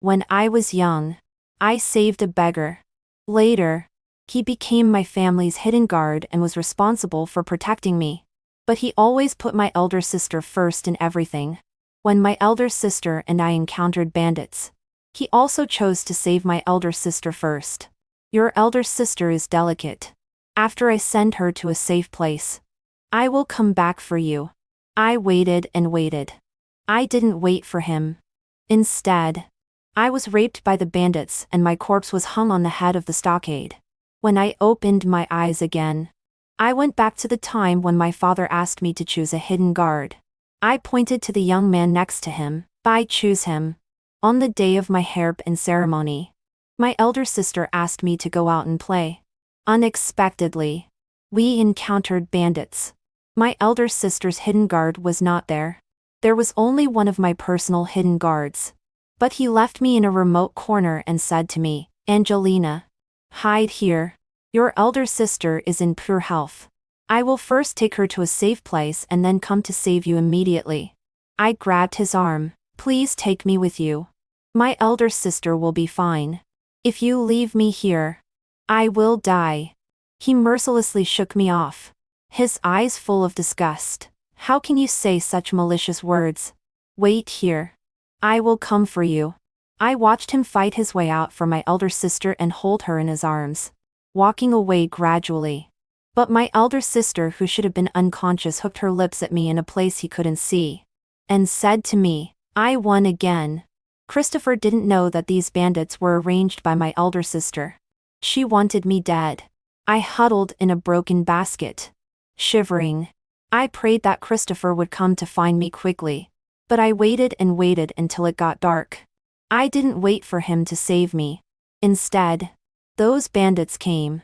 When I was young, I saved a beggar. Later, he became my family's hidden guard and was responsible for protecting me. But he always put my elder sister first in everything. When my elder sister and I encountered bandits, he also chose to save my elder sister first. Your elder sister is delicate. After I send her to a safe place, I will come back for you. I waited and waited. I didn't wait for him. Instead, I was raped by the bandits and my corpse was hung on the head of the stockade. When I opened my eyes again, I went back to the time when my father asked me to choose a hidden guard. I pointed to the young man next to him. I choose him. On the day of my hairpin ceremony, my elder sister asked me to go out and play. Unexpectedly, we encountered bandits. My elder sister's hidden guard was not there. There was only one of my personal hidden guards. But he left me in a remote corner and said to me, Angelina, hide here. Your elder sister is in poor health. I will first take her to a safe place and then come to save you immediately. I grabbed his arm. Please take me with you. My elder sister will be fine. If you leave me here, I will die. He mercilessly shook me off, his eyes full of disgust. How can you say such malicious words? Wait here. I will come for you. I watched him fight his way out for my elder sister and hold her in his arms, walking away gradually. But my elder sister, who should have been unconscious, hooked her lips at me in a place he couldn't see, and said to me, I won again. Christopher didn't know that these bandits were arranged by my elder sister. She wanted me dead. I huddled in a broken basket, shivering. I prayed that Christopher would come to find me quickly, but I waited and waited until it got dark. I didn't wait for him to save me. Instead, those bandits came.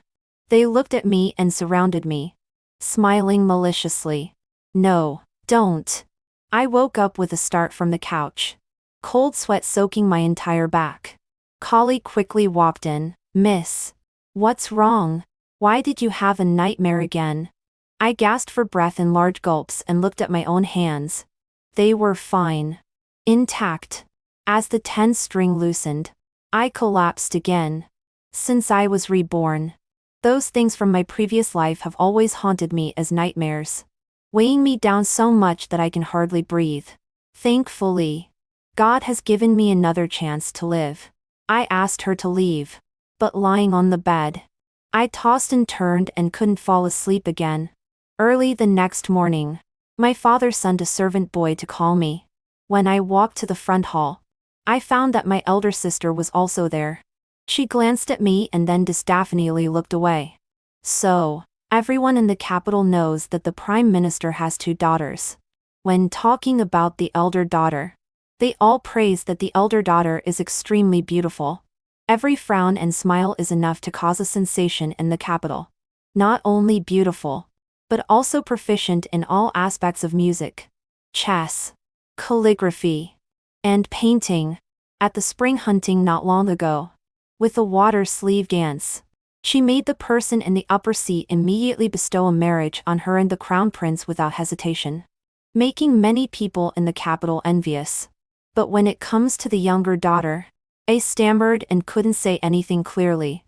They looked at me and surrounded me, smiling maliciously. No, don't. I woke up with a start from the couch, cold sweat soaking my entire back. Collie quickly walked in. Miss, what's wrong? Why did you have a nightmare again? I gasped for breath in large gulps and looked at my own hands. They were fine. Intact. As the 10-string loosened, I collapsed again. Since I was reborn, those things from my previous life have always haunted me as nightmares, weighing me down so much that I can hardly breathe. Thankfully, God has given me another chance to live. I asked her to leave, but lying on the bed, I tossed and turned and couldn't fall asleep again. Early the next morning, my father sent a servant boy to call me. When I walked to the front hall, I found that my elder sister was also there. She glanced at me and then disapprovingly looked away. So, everyone in the capital knows that the Prime Minister has 2 daughters. When talking about the elder daughter, they all praise that the elder daughter is extremely beautiful. Every frown and smile is enough to cause a sensation in the capital. Not only beautiful, but also proficient in all aspects of music, chess, calligraphy, and painting. At the spring hunting not long ago, with a water sleeve dance, she made the person in the upper seat immediately bestow a marriage on her and the crown prince without hesitation, making many people in the capital envious. But when it comes to the younger daughter, I stammered and couldn't say anything clearly.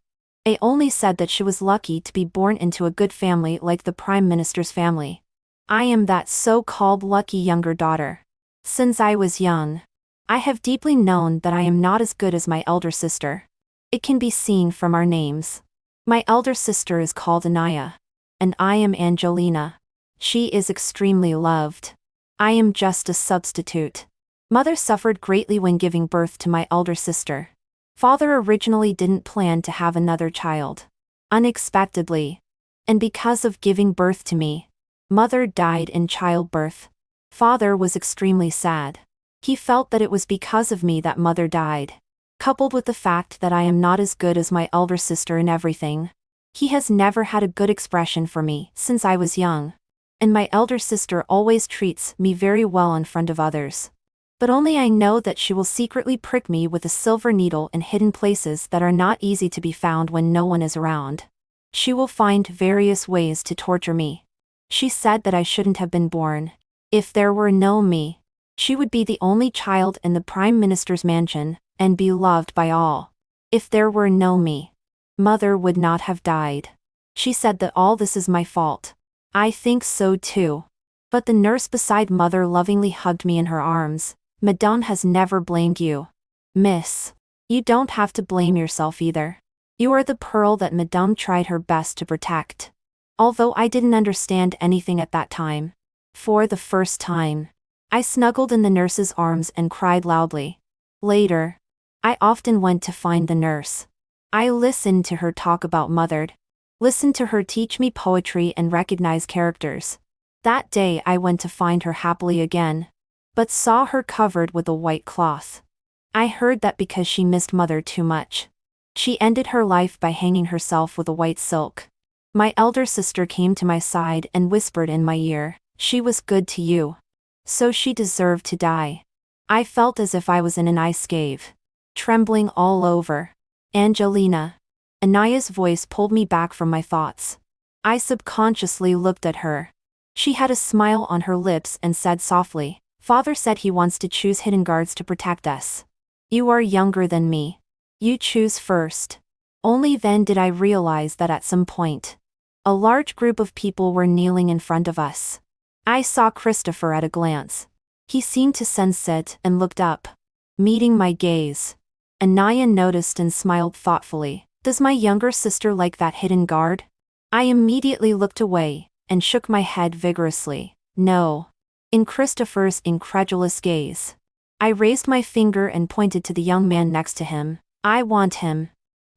I only said that she was lucky to be born into a good family like the Prime Minister's family. I am that so-called lucky younger daughter. Since I was young, I have deeply known that I am not as good as my elder sister. It can be seen from our names. My elder sister is called Anaya, and I am Angelina. She is extremely loved. I am just a substitute. Mother suffered greatly when giving birth to my elder sister. Father originally didn't plan to have another child. Unexpectedly, and because of giving birth to me, Mother died in childbirth. Father was extremely sad. He felt that it was because of me that Mother died, coupled with the fact that I am not as good as my elder sister in everything. He has never had a good expression for me since I was young, and my elder sister always treats me very well in front of others. But only I know that she will secretly prick me with a silver needle in hidden places that are not easy to be found when no one is around. She will find various ways to torture me. She said that I shouldn't have been born. If there were no me, she would be the only child in the Prime Minister's mansion, and be loved by all. If there were no me, Mother would not have died. She said that all this is my fault. I think so too. But the nurse beside Mother lovingly hugged me in her arms. Madame has never blamed you. Miss. You don't have to blame yourself either. You are the pearl that Madame tried her best to protect. Although I didn't understand anything at that time. For the first time, I snuggled in the nurse's arms and cried loudly. Later, I often went to find the nurse. I listened to her talk about Mother. Listened to her teach me poetry and recognize characters. That day I went to find her happily again, but saw her covered with a white cloth. I heard that because she missed Mother too much, she ended her life by hanging herself with a white silk. My elder sister came to my side and whispered in my ear, "She was good to you, so she deserved to die." I felt as if I was in an ice cave, trembling all over. Angelina. Anaya's voice pulled me back from my thoughts. I subconsciously looked at her. She had a smile on her lips and said softly, "Father said he wants to choose hidden guards to protect us. You are younger than me. You choose first." Only then did I realize that at some point, a large group of people were kneeling in front of us. I saw Christopher at a glance. He seemed to sense it and looked up, meeting my gaze. Anaya noticed and smiled thoughtfully. "Does my younger sister like that hidden guard?" I immediately looked away and shook my head vigorously. "No." In Christopher's incredulous gaze, I raised my finger and pointed to the young man next to him. "I want him."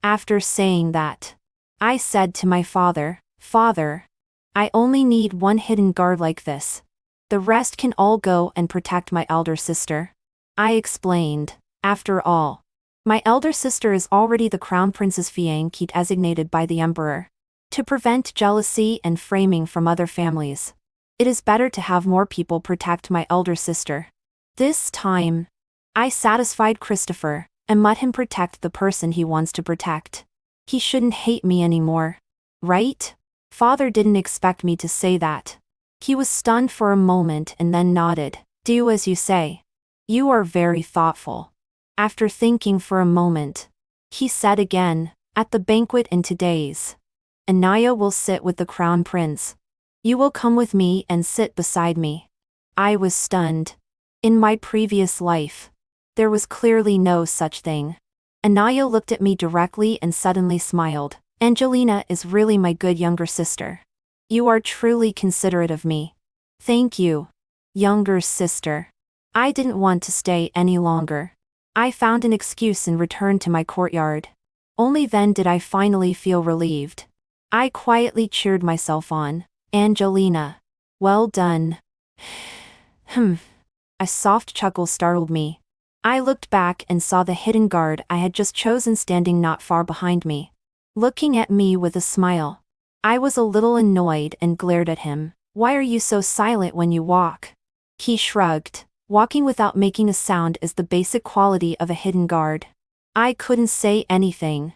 After saying that, I said to my father, "Father, I only need one hidden guard like this. The rest can all go and protect my elder sister." I explained, "After all, my elder sister is already the Crown Princess Fianqi designated by the Emperor. To prevent jealousy and framing from other families, it is better to have more people protect my elder sister." This time, I satisfied Christopher and let him protect the person he wants to protect. He shouldn't hate me anymore. Right? Father didn't expect me to say that. He was stunned for a moment and then nodded. "Do as you say. You are very thoughtful." After thinking for a moment, he said again, "At the banquet in 2 days, Anaya will sit with the Crown Prince. You will come with me and sit beside me." I was stunned. In my previous life, there was clearly no such thing. Anaya looked at me directly and suddenly smiled. "Angelina is really my good younger sister. You are truly considerate of me." "Thank you, younger sister." I didn't want to stay any longer. I found an excuse and returned to my courtyard. Only then did I finally feel relieved. I quietly cheered myself on. "Angelina, well done." A soft chuckle startled me. I looked back and saw the hidden guard I had just chosen standing not far behind me, looking at me with a smile. I was a little annoyed and glared at him. "Why are you so silent when you walk?" He shrugged. "Walking without making a sound is the basic quality of a hidden guard." I couldn't say anything.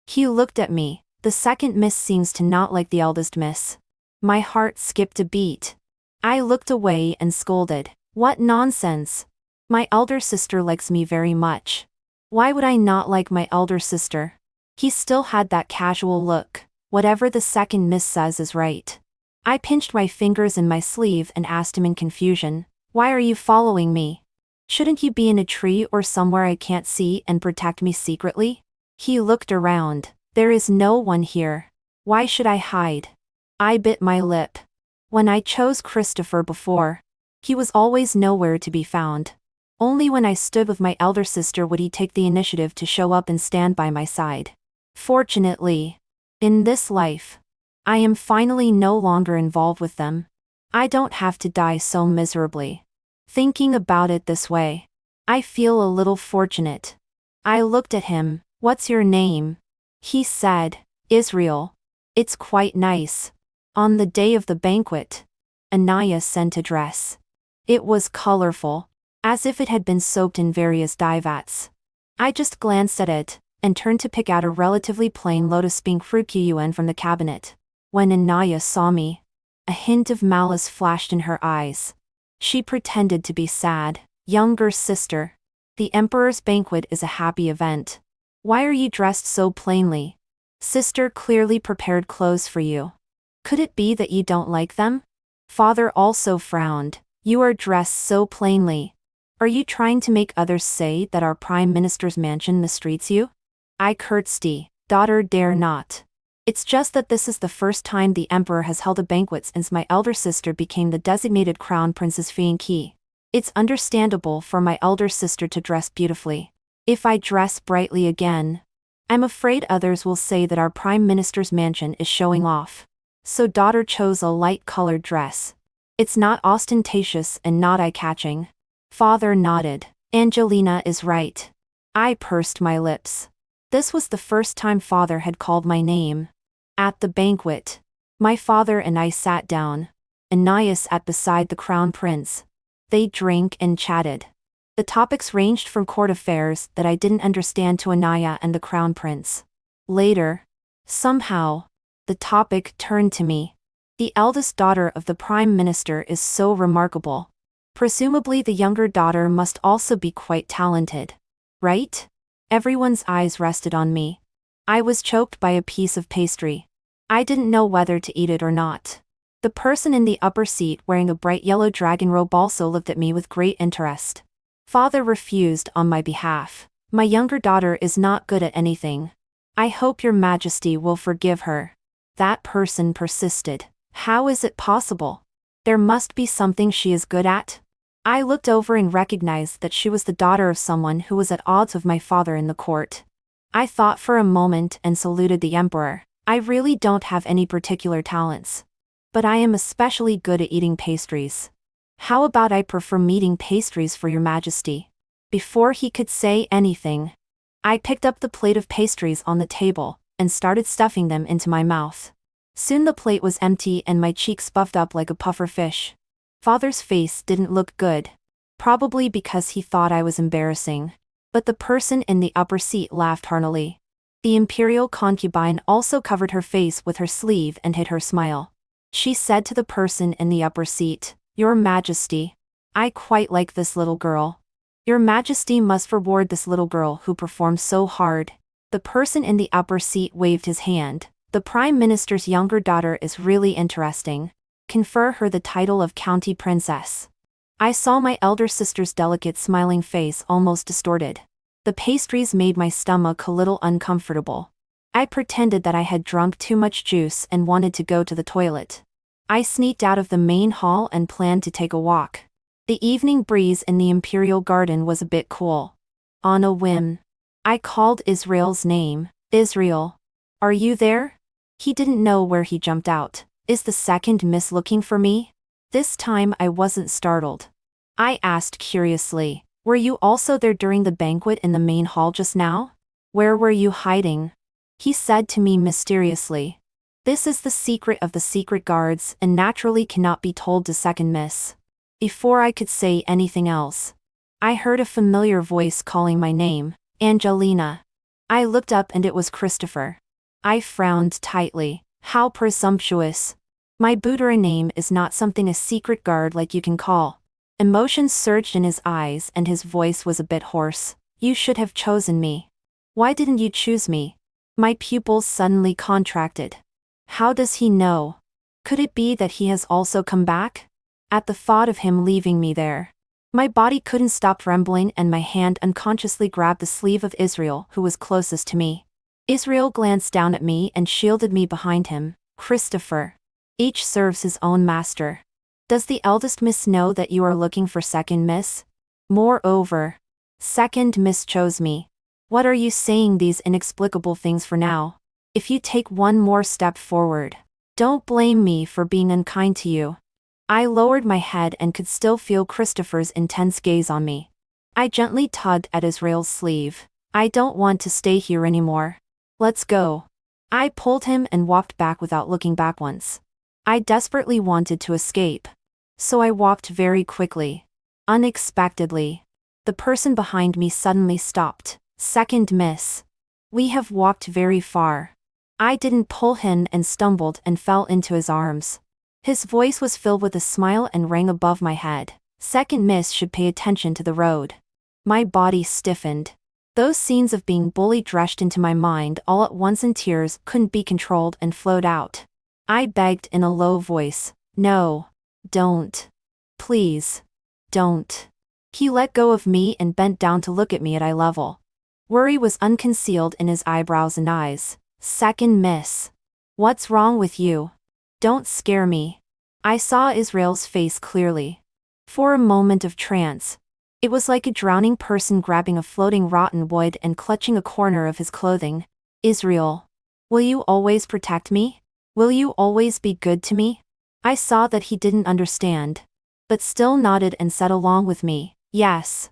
He looked at me. "The second miss seems to not like the eldest miss." My heart skipped a beat. I looked away and scolded. "What nonsense! My elder sister likes me very much. Why would I not like my elder sister?" He still had that casual look. "Whatever the second miss says is right." I pinched my fingers in my sleeve and asked him in confusion, "Why are you following me? Shouldn't you be in a tree or somewhere I can't see and protect me secretly?" He looked around. "There is no one here. Why should I hide?" I bit my lip. When I chose Christopher before, he was always nowhere to be found. Only when I stood with my elder sister would he take the initiative to show up and stand by my side. Fortunately, in this life, I am finally no longer involved with them. I don't have to die so miserably. Thinking about it this way, I feel a little fortunate. I looked at him. "What's your name?" He said, "Israel." "It's quite nice." On the day of the banquet, Anaya sent a dress. It was colorful, as if it had been soaked in various dye vats. I just glanced at it, and turned to pick out a relatively plain lotus pink fruit yuan from the cabinet. When Anaya saw me, a hint of malice flashed in her eyes. She pretended to be sad. "Younger sister, The emperor's banquet is a happy event. Why are you dressed so plainly? Sister clearly prepared clothes for you. Could it be that you don't like them? Father also frowned. You are dressed so plainly. Are you trying to make others say that our prime minister's mansion mistreats you? I curtsy. Daughter dare not. It's just that this is the first time the emperor has held a banquet since my elder sister became the designated crown princess Fianqi. It's understandable for my elder sister to dress beautifully. If I dress brightly again, I'm afraid others will say that our prime minister's mansion is showing off. So daughter chose a light-colored dress. It's not ostentatious and not eye-catching. Father nodded. Angelina is right. I pursed my lips. This was the first time father had called my name. At the banquet, my father and I sat down. Anaya sat beside the crown prince. They drank and chatted. The topics ranged from court affairs that I didn't understand to Anaya and the crown prince. Later, somehow, the topic turned to me. The eldest daughter of the prime minister is so remarkable. Presumably the younger daughter must also be quite talented. Right? Everyone's eyes rested on me. I was choked by a piece of pastry. I didn't know whether to eat it or not. The person in the upper seat wearing a bright yellow dragon robe also looked at me with great interest. Father refused on my behalf. My younger daughter is not good at anything. I hope your majesty will forgive her. That person persisted. How is it possible? There must be something she is good at. I looked over and recognized that she was the daughter of someone who was at odds with my father in the court. I thought for a moment and saluted the emperor. I really don't have any particular talents. But I am especially good at eating pastries. How about I perform eating pastries for your majesty? Before he could say anything, I picked up the plate of pastries on the table and started stuffing them into my mouth. Soon the plate was empty and my cheeks puffed up like a puffer fish. Father's face didn't look good. Probably because he thought I was embarrassing. But the person in the upper seat laughed heartily. The imperial concubine also covered her face with her sleeve and hid her smile. She said to the person in the upper seat, "Your Majesty, I quite like this little girl. Your Majesty must reward this little girl who performed so hard." The person in the upper seat waved his hand. "The Prime Minister's younger daughter is really interesting. Confer her the title of County Princess." I saw my elder sister's delicate smiling face almost distorted. The pastries made my stomach a little uncomfortable. I pretended that I had drunk too much juice and wanted to go to the toilet. I sneaked out of the main hall and planned to take a walk. The evening breeze in the imperial garden was a bit cool. On a whim, I called Israel's name. "Israel, are you there?" He didn't know where he jumped out. "Is the second miss looking for me?" This time I wasn't startled. I asked curiously, "Were you also there during the banquet in the main hall just now? Where were you hiding?" He said to me mysteriously, "This is the secret of the secret guards and naturally cannot be told to second miss." Before I could say anything else, I heard a familiar voice calling my name, "Angelina." I looked up and it was Christopher. I frowned tightly. How presumptuous. My boudoir name is not something a secret guard like you can call. Emotions surged in his eyes and his voice was a bit hoarse. "You should have chosen me. Why didn't you choose me?" My pupils suddenly contracted. How does he know? Could it be that he has also come back? At the thought of him leaving me there, my body couldn't stop trembling and my hand unconsciously grabbed the sleeve of Israel who was closest to me. Israel glanced down at me and shielded me behind him. "Christopher. Each serves his own master. Does the eldest miss know that you are looking for second miss? Moreover, second miss chose me. What are you saying these inexplicable things for now? If you take one more step forward, don't blame me for being unkind to you." I lowered my head and could still feel Christopher's intense gaze on me. I gently tugged at Israel's sleeve. "I don't want to stay here anymore. Let's go." I pulled him and walked back without looking back once. I desperately wanted to escape. So I walked very quickly. Unexpectedly, the person behind me suddenly stopped. "Second miss. We have walked very far." I didn't pull him and stumbled and fell into his arms. His voice was filled with a smile and rang above my head. "Second miss should pay attention to the road. My body stiffened. Those scenes of being bullied rushed into my mind all at once and tears couldn't be controlled and flowed out. I begged in a low voice, "No. Don't. Please. Don't." He let go of me and bent down to look at me at eye level. Worry was unconcealed in his eyebrows and eyes. "Second miss. What's wrong with you? Don't scare me." I saw Israel's face clearly. For a moment of trance. It was like a drowning person grabbing a floating rotten wood and clutching a corner of his clothing. "Israel. Will you always protect me? Will you always be good to me?" I saw that he didn't understand. But still nodded and said along with me, "Yes.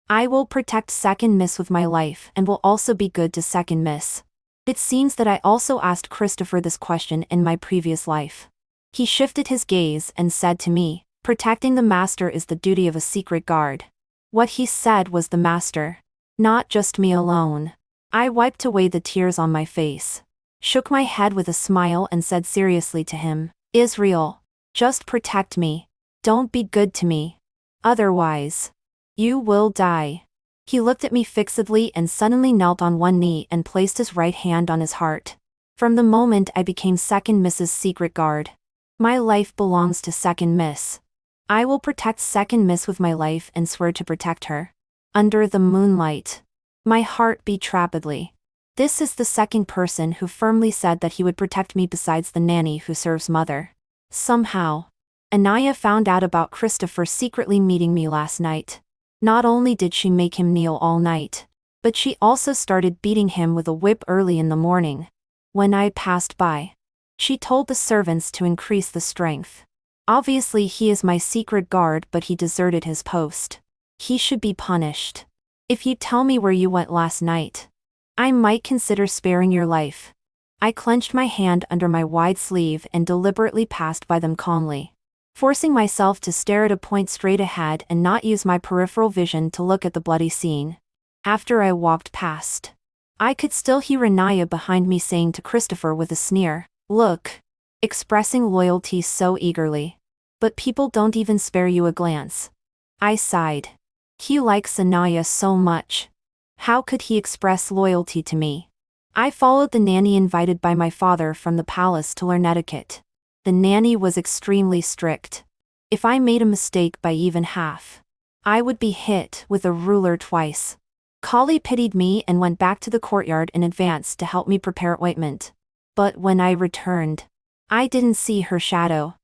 I will protect Second Miss with my life and will also be good to Second Miss." It seems that I also asked Christopher this question in my previous life. He shifted his gaze and said to me, "Protecting the master is the duty of a secret guard." What he said was the master. Not just me alone. I wiped away the tears on my face. Shook my head with a smile and said seriously to him, "Israel. Just protect me. Don't be good to me. Otherwise. You will die." He looked at me fixedly and suddenly knelt on one knee and placed his right hand on his heart. From the moment I became Second Miss's secret guard. My life belongs to Second Miss. I will protect Second Miss with my life and swear to protect her. Under the moonlight. My heart beat rapidly. This is the second person who firmly said that he would protect me besides the nanny who serves mother. Somehow. Anaya found out about Christopher secretly meeting me last night. Not only did she make him kneel all night, but she also started beating him with a whip early in the morning. When I passed by, she told the servants to increase the strength. Obviously he is my secret guard, but he deserted his post. He should be punished. If you tell me where you went last night, I might consider sparing your life. I clenched my hand under my wide sleeve and deliberately passed by them calmly, forcing myself to stare at a point straight ahead and not use my peripheral vision to look at the bloody scene. After I walked past, I could still hear Anaya behind me saying to Christopher with a sneer, "Look." Expressing loyalty so eagerly. "But people don't even spare you a glance." I sighed. He likes Anaya so much. How could he express loyalty to me? I followed the nanny invited by my father from the palace to learn etiquette. The nanny was extremely strict. If I made a mistake by even half, I would be hit with a ruler twice. Kali pitied me and went back to the courtyard in advance to help me prepare ointment. But when I returned, I didn't see her shadow.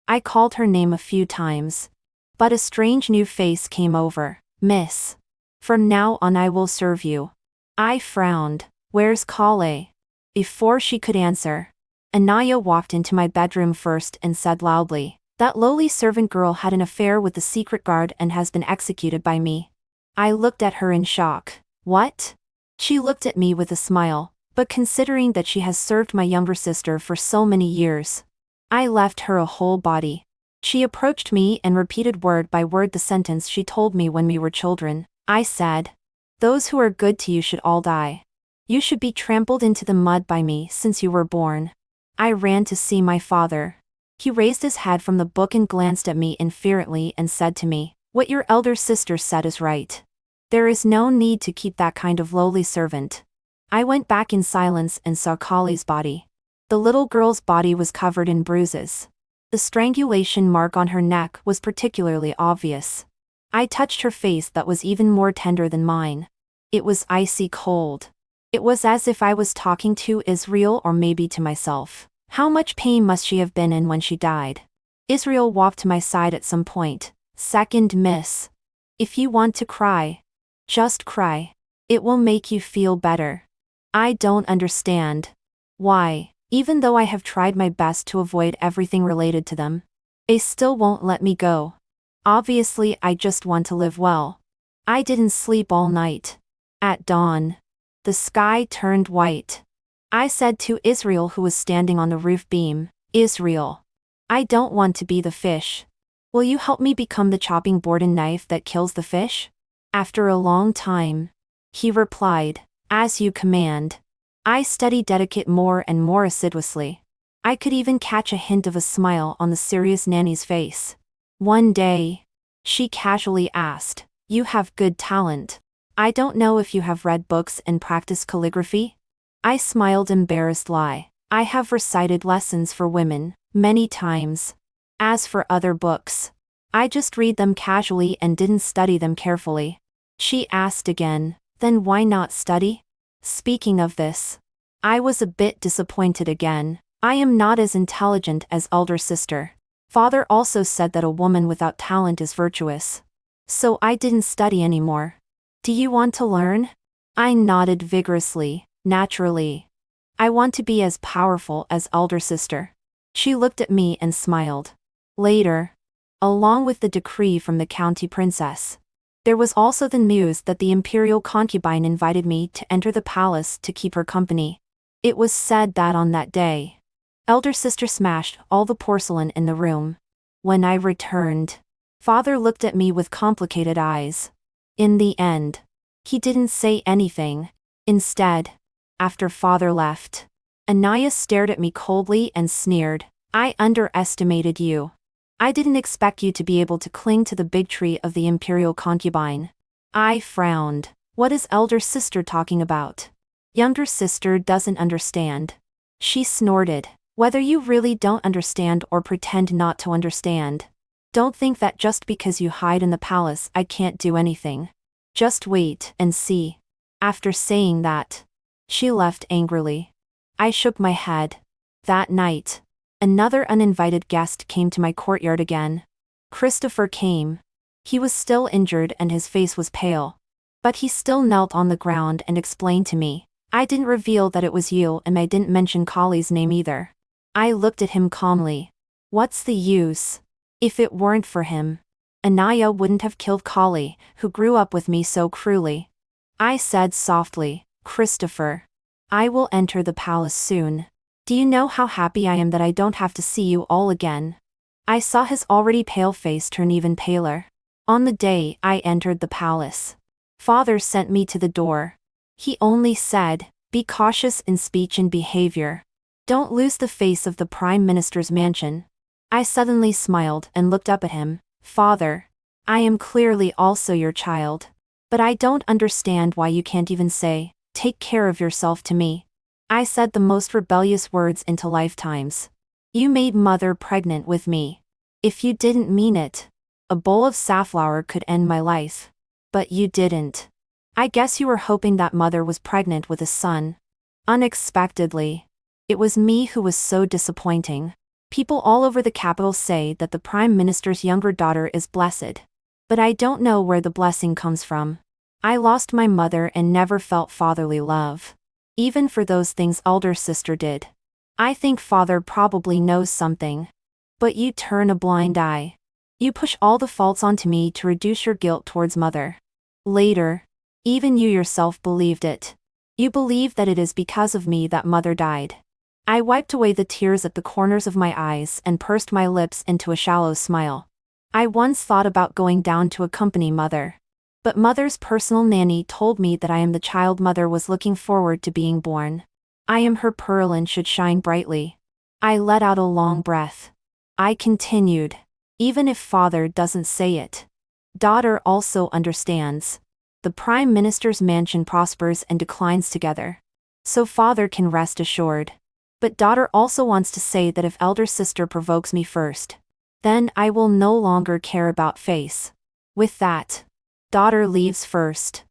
I called her name a few times. But a strange new face came over. "Miss. From now on I will serve you." I frowned. "Where's Kale?" Before she could answer, Anaya walked into my bedroom first and said loudly, "That lowly servant girl had an affair with the secret guard and has been executed by me." I looked at her in shock. "What?" She looked at me with a smile, but considering that she has served my younger sister for so many years, I left her a whole body. She approached me and repeated word by word the sentence she told me when we were children. I said, "Those who are good to you should all die. You should be trampled into the mud by me since you were born." I ran to see my father. He raised his head from the book and glanced at me indiferently and said to me, "What your elder sister said is right. There is no need to keep that kind of lowly servant." I went back in silence and saw Kali's body. The little girl's body was covered in bruises. The strangulation mark on her neck was particularly obvious. I touched her face that was even more tender than mine. It was icy cold. It was as if I was talking to Israel or maybe to myself. How much pain must she have been in when she died? Israel walked to my side at some point. "Second Miss. If you want to cry, just cry. It will make you feel better." I don't understand. Why, even though I have tried my best to avoid everything related to them, they still won't let me go. Obviously I just want to live well. I didn't sleep all night. At dawn, the sky turned white. I said to Israel, who was standing on the roof beam, "Israel, I don't want to be the fish. Will you help me become the chopping board and knife that kills the fish?" After a long time, he replied, "As you command." I studied etiquette more and more assiduously. I could even catch a hint of a smile on the serious nanny's face. One day, she casually asked, "You have good talent. I don't know if you have read books and practiced calligraphy? I smiled, embarrassed lie. I have recited lessons for women, many times. As for other books, I just read them casually and didn't study them carefully. She asked again, then why not study? Speaking of this, I was a bit disappointed again. I am not as intelligent as elder sister. Father also said that a woman without talent is virtuous. So I didn't study anymore. Do you want to learn? I nodded vigorously, naturally. I want to be as powerful as elder sister. She looked at me and smiled. Later, along with the decree from the county princess, there was also the news that the imperial concubine invited me to enter the palace to keep her company. It was said that on that day, elder sister smashed all the porcelain in the room. When I returned, father looked at me with complicated eyes. In the end, he didn't say anything. Instead, after father left, Anaya stared at me coldly and sneered. I underestimated you. I didn't expect you to be able to cling to the big tree of the imperial concubine. I frowned. What is elder sister talking about? Younger sister doesn't understand. She snorted. Whether you really don't understand or pretend not to understand, don't think that just because you hide in the palace I can't do anything. Just wait and see. After saying that, she left angrily. I shook my head. That night, another uninvited guest came to my courtyard again. Christopher came. He was still injured and his face was pale. But he still knelt on the ground and explained to me. I didn't reveal that it was you and I didn't mention Kali's name either. I looked at him calmly. What's the use? If it weren't for him, Anaya wouldn't have killed Kali, who grew up with me so cruelly. I said softly, Christopher, I will enter the palace soon. Do you know how happy I am that I don't have to see you all again? I saw his already pale face turn even paler. On the day I entered the palace, father sent me to the door. He only said, be cautious in speech and behavior. Don't lose the face of the Prime Minister's mansion. I suddenly smiled and looked up at him. Father, I am clearly also your child. But I don't understand why you can't even say, take care of yourself to me. I said the most rebellious words into lifetimes. You made mother pregnant with me. If you didn't mean it, a bowl of safflower could end my life. But you didn't. I guess you were hoping that mother was pregnant with a son. Unexpectedly, it was me who was so disappointing. People all over the capital say that the Prime Minister's younger daughter is blessed. But I don't know where the blessing comes from. I lost my mother and never felt fatherly love. Even for those things elder sister did. I think father probably knows something. But you turn a blind eye. You push all the faults onto me to reduce your guilt towards mother. Later, even you yourself believed it. You believe that it is because of me that mother died. I wiped away the tears at the corners of my eyes and pursed my lips into a shallow smile. I once thought about going down to accompany mother. But mother's personal nanny told me that I am the child mother was looking forward to being born. I am her pearl and should shine brightly. I let out a long breath. I continued. Even if father doesn't say it, daughter also understands. The Prime Minister's mansion prospers and declines together. So father can rest assured. But daughter also wants to say that if elder sister provokes me first, then I will no longer care about face. With that, daughter leaves first.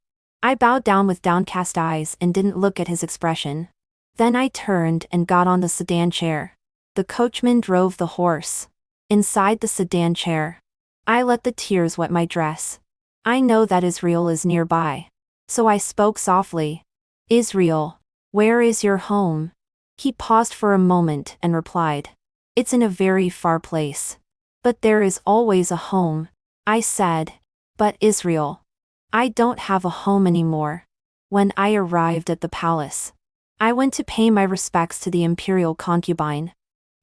I bowed down with downcast eyes and didn't look at his expression. Then I turned and got on the sedan chair. The coachman drove the horse. Inside the sedan chair, I let the tears wet my dress. I know that Israel is nearby. So I spoke softly. Israel, where is your home? He paused for a moment and replied. It's in a very far place. But there is always a home. I said. But Israel, I don't have a home anymore. When I arrived at the palace, I went to pay my respects to the imperial concubine.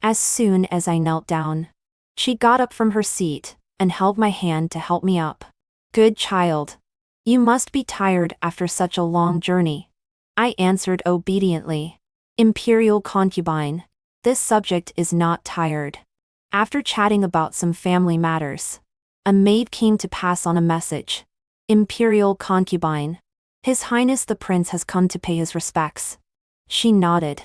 As soon as I knelt down, she got up from her seat and held my hand to help me up. Good child. You must be tired after such a long journey. I answered obediently. Imperial concubine, this subject is not tired. After chatting about some family matters, a maid came to pass on a message. Imperial concubine, His Highness the Prince has come to pay his respects. She nodded.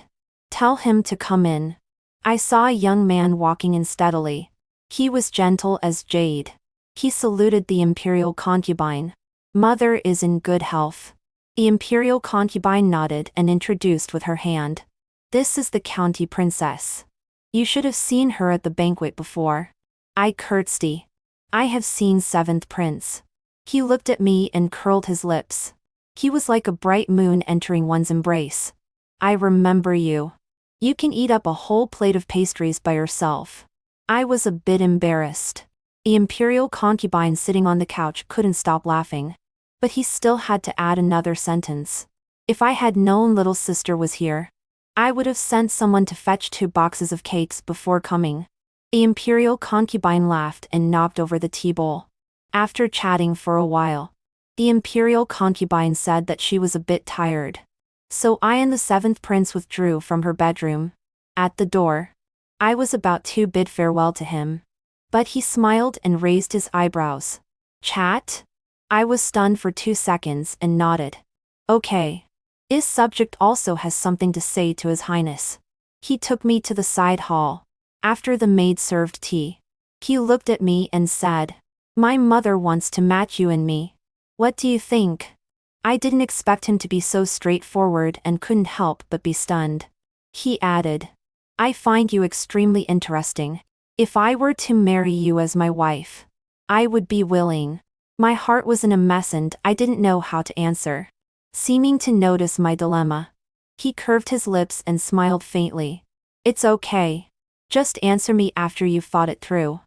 Tell him to come in. I saw a young man walking in steadily. He was gentle as jade. He saluted the imperial concubine. Mother is in good health. The imperial concubine nodded and introduced with her hand. This is the county princess. You should have seen her at the banquet before. I curtsy. I have seen seventh prince. He looked at me and curled his lips. He was like a bright moon entering one's embrace. I remember you. You can eat up a whole plate of pastries by yourself. I was a bit embarrassed. The imperial concubine sitting on the couch couldn't stop laughing. But he still had to add another sentence. If I had known little sister was here, I would have sent someone to fetch 2 boxes of cakes before coming. The imperial concubine laughed and knocked over the tea bowl. After chatting for a while, the imperial concubine said that she was a bit tired. So I and the seventh prince withdrew from her bedroom. At the door, I was about to bid farewell to him. But he smiled and raised his eyebrows. Chat? I was stunned for 2 seconds and nodded. Okay. His subject also has something to say to His Highness. He took me to the side hall. After the maid served tea, he looked at me and said, My mother wants to match you and me. What do you think? I didn't expect him to be so straightforward and couldn't help but be stunned. He added, I find you extremely interesting. If I were to marry you as my wife, I would be willing. My heart was in a mess and I didn't know how to answer. Seeming to notice my dilemma, he curved his lips and smiled faintly. It's okay. Just answer me after you've thought it through.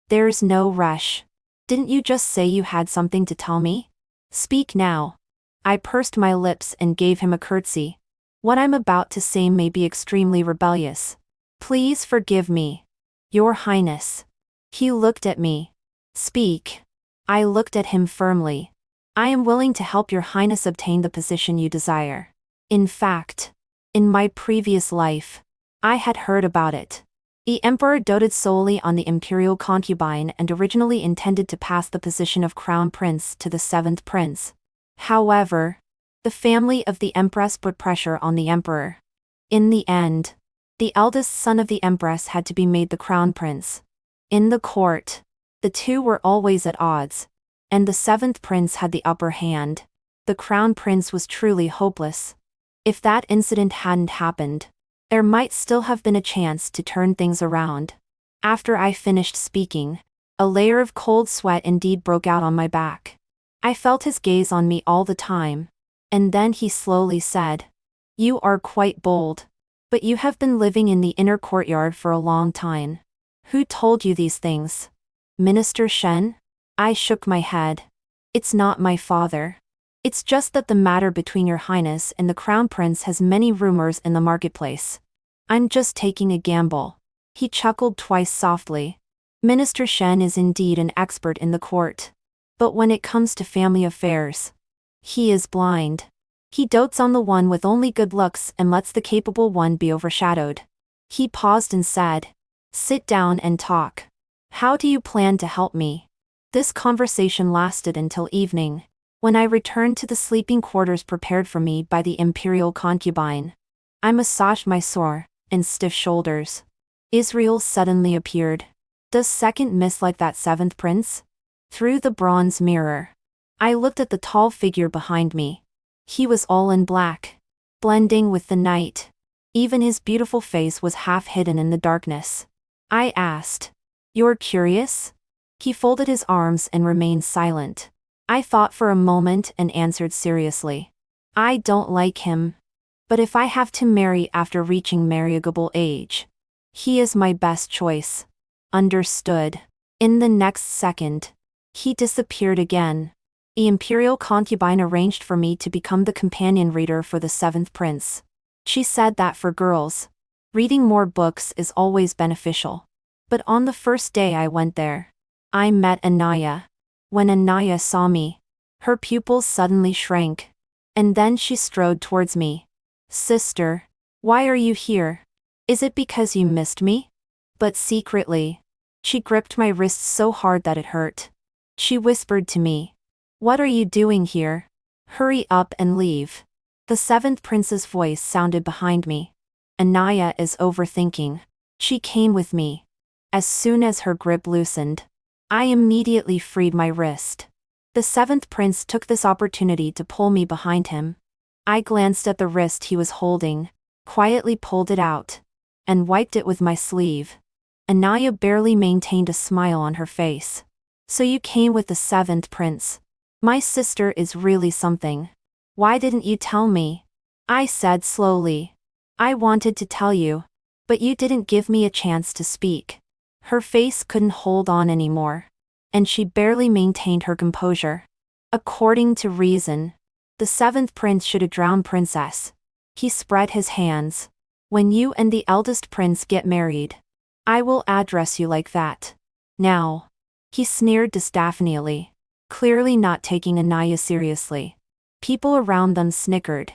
There's no rush. Didn't you just say you had something to tell me? Speak now. I pursed my lips and gave him a curtsy. What I'm about to say may be extremely rebellious. Please forgive me. Your Highness. He looked at me. Speak. I looked at him firmly. I am willing to help your Highness obtain the position you desire. In fact, in my previous life, I had heard about it. The emperor doted solely on the imperial concubine and originally intended to pass the position of crown prince to the seventh prince. However, the family of the empress put pressure on the emperor. In the end, the eldest son of the empress had to be made the crown prince. In the court, the two were always at odds, and the seventh prince had the upper hand. The crown prince was truly hopeless. If that incident hadn't happened, there might still have been a chance to turn things around. After I finished speaking, a layer of cold sweat indeed broke out on my back. I felt his gaze on me all the time, and then he slowly said, You are quite bold. But you have been living in the inner courtyard for a long time. Who told you these things? Minister Shen? I shook my head. It's not my father. It's just that the matter between your Highness and the Crown Prince has many rumors in the marketplace. I'm just taking a gamble. He chuckled twice softly. Minister Shen is indeed an expert in the court. But when it comes to family affairs, he is blind. He dotes on the one with only good looks and lets the capable one be overshadowed. He paused and said, Sit down and talk. How do you plan to help me? This conversation lasted until evening, when I returned to the sleeping quarters prepared for me by the imperial concubine. I massaged my sore and stiff shoulders. Israel suddenly appeared. Does second miss like that seventh prince? Through the bronze mirror, I looked at the tall figure behind me. He was all in black, blending with the night. Even his beautiful face was half hidden in the darkness. I asked, You're curious? He folded his arms and remained silent. I thought for a moment and answered seriously. I don't like him. But if I have to marry after reaching marriageable age, he is my best choice. Understood. In the next second, he disappeared again. The imperial concubine arranged for me to become the companion reader for the seventh prince. She said that for girls, reading more books is always beneficial. But on the first day I went there, I met Anaya. When Anaya saw me, her pupils suddenly shrank. And then she strode towards me. Sister, why are you here? Is it because you missed me? But secretly, she gripped my wrist so hard that it hurt. She whispered to me, What are you doing here? Hurry up and leave. The seventh prince's voice sounded behind me. Anaya is overthinking. She came with me. As soon as her grip loosened, I immediately freed my wrist. The seventh prince took this opportunity to pull me behind him. I glanced at the wrist he was holding, quietly pulled it out, and wiped it with my sleeve. Anaya barely maintained a smile on her face. So you came with the seventh prince. My sister is really something. Why didn't you tell me? I said slowly. I wanted to tell you, but you didn't give me a chance to speak. Her face couldn't hold on anymore, and she barely maintained her composure. According to reason, the seventh prince should have drowned princess. He spread his hands. When you and the eldest prince get married, I will address you like that. Now. He sneered disaffectedly, clearly not taking Anaya seriously. People around them snickered.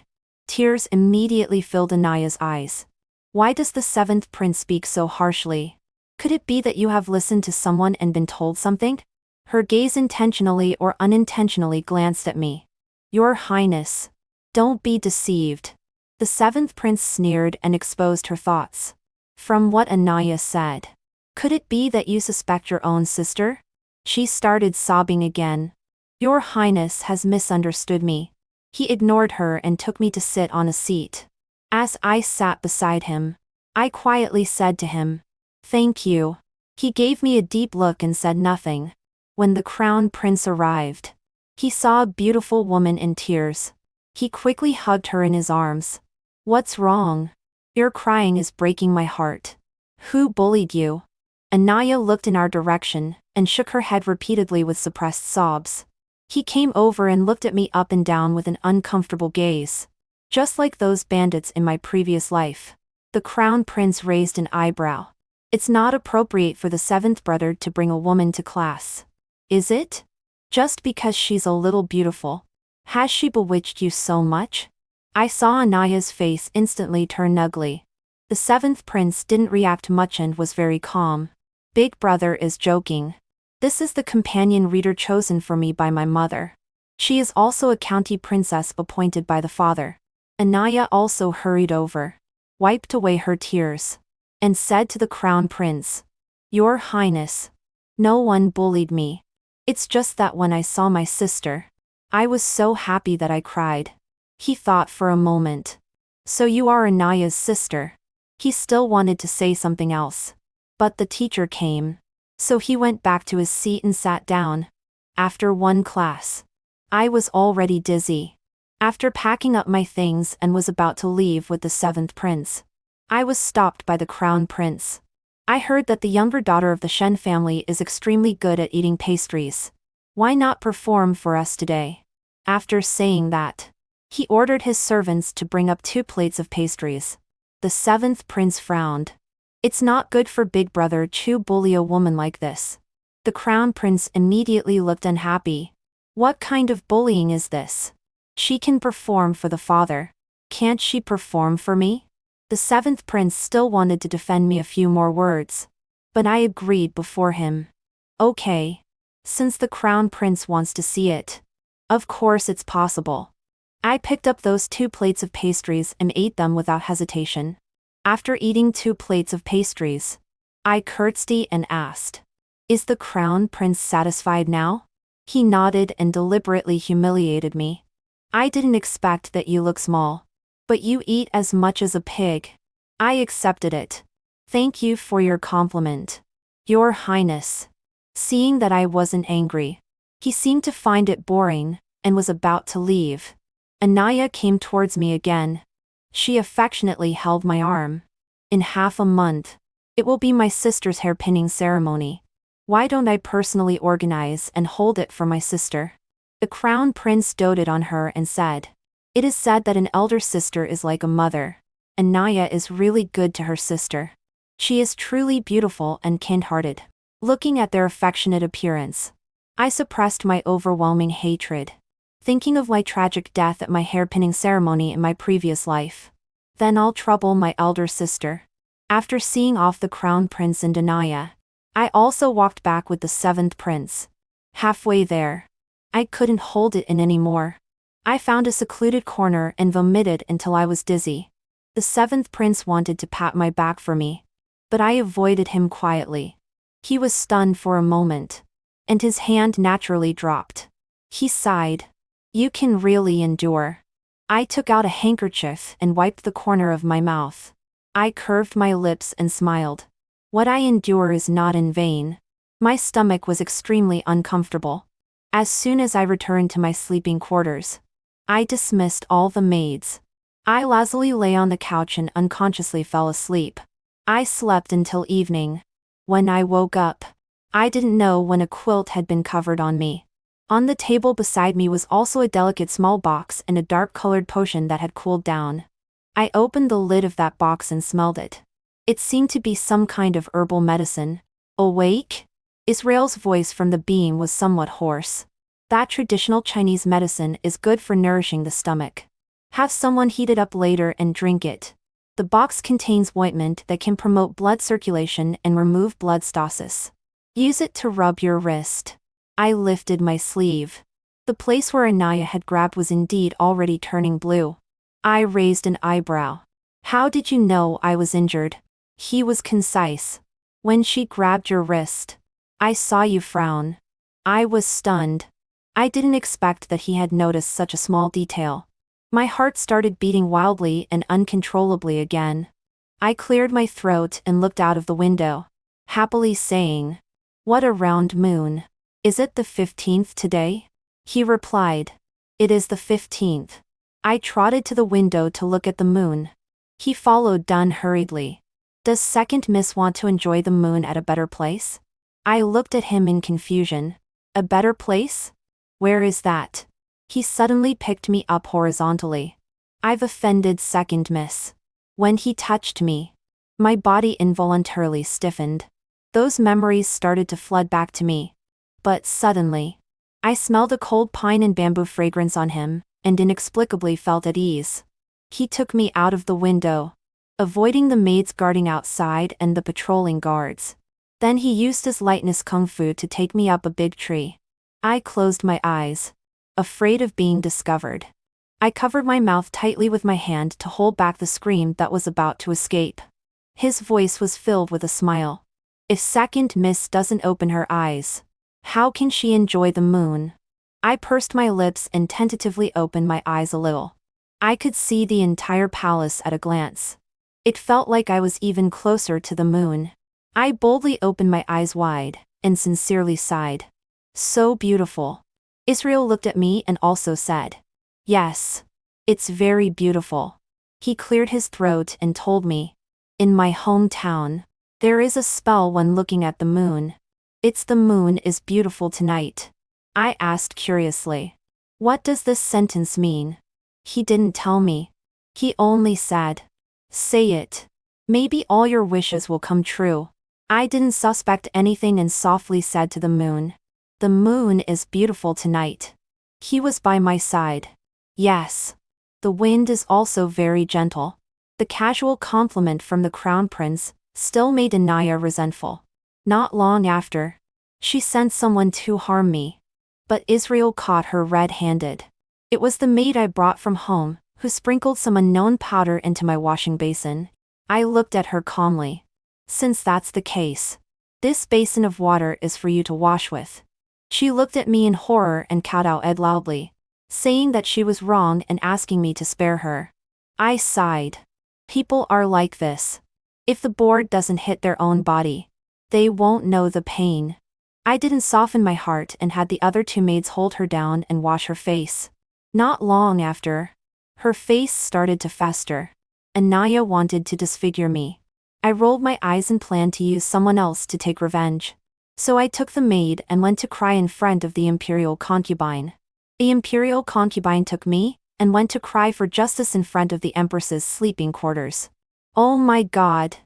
Tears immediately filled Anaya's eyes. Why does the seventh prince speak so harshly? Could it be that you have listened to someone and been told something? Her gaze intentionally or unintentionally glanced at me. Your Highness. Don't be deceived. The seventh prince sneered and exposed her thoughts. From what Anaya said, could it be that you suspect your own sister? She started sobbing again. Your Highness has misunderstood me. He ignored her and took me to sit on a seat. As I sat beside him, I quietly said to him, "Thank you." He gave me a deep look and said nothing. When the crown prince arrived, he saw a beautiful woman in tears. He quickly hugged her in his arms. What's wrong? Your crying is breaking my heart. Who bullied you? Anaya looked in our direction and shook her head repeatedly with suppressed sobs. He came over and looked at me up and down with an uncomfortable gaze. Just like those bandits in my previous life. The crown prince raised an eyebrow. It's not appropriate for the seventh brother to bring a woman to class. Is it? Just because she's a little beautiful. Has she bewitched you so much? I saw Anaya's face instantly turn ugly. The seventh prince didn't react much and was very calm. Big brother is joking. This is the companion reader chosen for me by my mother. She is also a county princess appointed by the father. Anaya also hurried over, wiped away her tears, and said to the crown prince, Your Highness, no one bullied me. It's just that when I saw my sister, I was so happy that I cried. He thought for a moment. So you are Anaya's sister. He still wanted to say something else. But the teacher came. So he went back to his seat and sat down. After one class, I was already dizzy. After packing up my things and was about to leave with the seventh prince, I was stopped by the crown prince. I heard that the younger daughter of the Shen family is extremely good at eating pastries. Why not perform for us today? After saying that, he ordered his servants to bring up 2 plates of pastries. The seventh prince frowned. It's not good for big brother to bully a woman like this. The crown prince immediately looked unhappy. What kind of bullying is this? She can perform for the father. Can't she perform for me? The seventh prince still wanted to defend me a few more words. But I agreed before him. Okay. Since the crown prince wants to see it. Of course it's possible. I picked up those 2 plates of pastries and ate them without hesitation. After eating 2 plates of pastries, I curtsied and asked, Is the crown prince satisfied now? He nodded and deliberately humiliated me. I didn't expect that you look small. But you eat as much as a pig. I accepted it. Thank you for your compliment. Your Highness. Seeing that I wasn't angry, he seemed to find it boring, and was about to leave. Anaya came towards me again. She affectionately held my arm. In half a month, it will be my sister's hairpinning ceremony. Why don't I personally organize and hold it for my sister? The crown prince doted on her and said, It is said that an elder sister is like a mother. Anaya is really good to her sister. She is truly beautiful and kind-hearted. Looking at their affectionate appearance, I suppressed my overwhelming hatred, thinking of my tragic death at my hairpinning ceremony in my previous life. Then I'll trouble my elder sister. After seeing off the crown prince and Anaya, I also walked back with the seventh prince. Halfway there, I couldn't hold it in anymore. I found a secluded corner and vomited until I was dizzy. The seventh prince wanted to pat my back for me, but I avoided him quietly. He was stunned for a moment, and his hand naturally dropped. He sighed. You can really endure. I took out a handkerchief and wiped the corner of my mouth. I curved my lips and smiled. What I endure is not in vain. My stomach was extremely uncomfortable. As soon as I returned to my sleeping quarters, I dismissed all the maids. I lazily lay on the couch and unconsciously fell asleep. I slept until evening. When I woke up, I didn't know when a quilt had been covered on me. On the table beside me was also a delicate small box and a dark-colored potion that had cooled down. I opened the lid of that box and smelled it. It seemed to be some kind of herbal medicine. Awake? Israel's voice from the beam was somewhat hoarse. That traditional Chinese medicine is good for nourishing the stomach. Have someone heat it up later and drink it. The box contains ointment that can promote blood circulation and remove blood stasis. Use it to rub your wrist. I lifted my sleeve. The place where Anaya had grabbed was indeed already turning blue. I raised an eyebrow. How did you know I was injured? He was concise. When she grabbed your wrist, I saw you frown. I was stunned. I didn't expect that he had noticed such a small detail. My heart started beating wildly and uncontrollably again. I cleared my throat and looked out of the window, happily saying, "What a round moon. Is it the 15th today?" He replied, "It is the 15th. I trotted to the window to look at the moon. He followed done hurriedly. Does second miss want to enjoy the moon at a better place? I looked at him in confusion. A better place? Where is that? He suddenly picked me up horizontally. I've offended second miss. When he touched me, my body involuntarily stiffened. Those memories started to flood back to me. But suddenly, I smelled a cold pine and bamboo fragrance on him, and inexplicably felt at ease. He took me out of the window, avoiding the maids guarding outside and the patrolling guards. Then he used his lightness kung fu to take me up a big tree. I closed my eyes, afraid of being discovered. I covered my mouth tightly with my hand to hold back the scream that was about to escape. His voice was filled with a smile. If second miss doesn't open her eyes, how can she enjoy the moon? I pursed my lips and tentatively opened my eyes a little. I could see the entire palace at a glance. It felt like I was even closer to the moon. I boldly opened my eyes wide, and sincerely sighed. So beautiful. Israel looked at me and also said, "Yes. It's very beautiful." He cleared his throat and told me, "In my hometown, there is a spell when looking at the moon. It's the moon is beautiful tonight." I asked curiously, "What does this sentence mean?" He didn't tell me. He only said, "Say it. Maybe all your wishes will come true." I didn't suspect anything and softly said to the moon, "The moon is beautiful tonight." He was by my side. "Yes. The wind is also very gentle." The casual compliment from the crown prince still made Anaya resentful. Not long after, she sent someone to harm me. But Israel caught her red-handed. It was the maid I brought from home, who sprinkled some unknown powder into my washing basin. I looked at her calmly. "Since that's the case, this basin of water is for you to wash with." She looked at me in horror and kowtowed loudly, saying that she was wrong and asking me to spare her. I sighed. People are like this. If the board doesn't hit their own body, they won't know the pain. I didn't soften my heart and had the other two maids hold her down and wash her face. Not long after, her face started to fester. Anaya wanted to disfigure me. I rolled my eyes and planned to use someone else to take revenge. So I took the maid and went to cry in front of the imperial concubine. The imperial concubine took me and went to cry for justice in front of the empress's sleeping quarters. "Oh my God.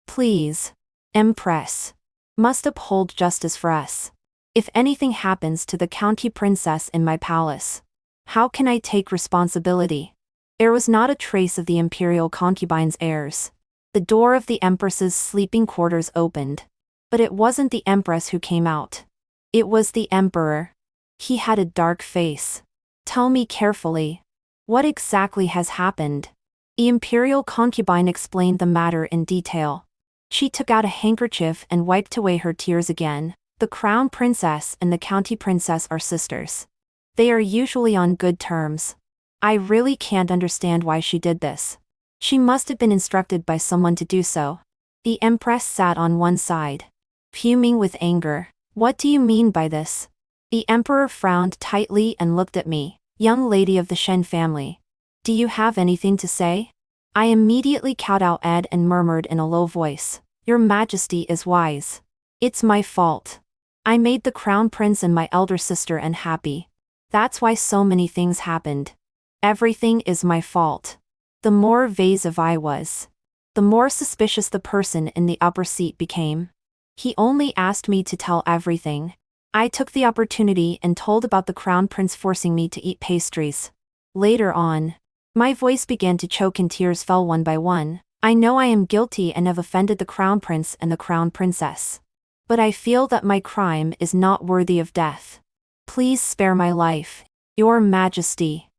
Please, Empress, must uphold justice for us. If anything happens to the county princess in my palace, how can I take responsibility?" There was not a trace of the imperial concubine's heirs. The door of the empress's sleeping quarters opened. But it wasn't the empress who came out. It was the emperor. He had a dark face. Tell me carefully. What exactly has happened? The imperial concubine explained the matter in detail. She took out a handkerchief and wiped away her tears again. The crown princess and the county princess are sisters. They are usually on good terms. I really can't understand why she did this. She must have been instructed by someone to do so. The empress sat on one side, fuming with anger. What do you mean by this? The emperor frowned tightly and looked at me. Young lady of the Shen family. Do you have anything to say? I immediately kowtowed and murmured in a low voice. Your Majesty is wise. It's my fault. I made the crown prince and my elder sister unhappy. That's why so many things happened. Everything is my fault. The more evasive I was, the more suspicious the person in the upper seat became. He only asked me to tell everything. I took the opportunity and told about the crown prince forcing me to eat pastries. Later on, my voice began to choke and tears fell one by one. I know I am guilty and have offended the crown prince and the crown princess. But I feel that my crime is not worthy of death. Please spare my life, Your Majesty.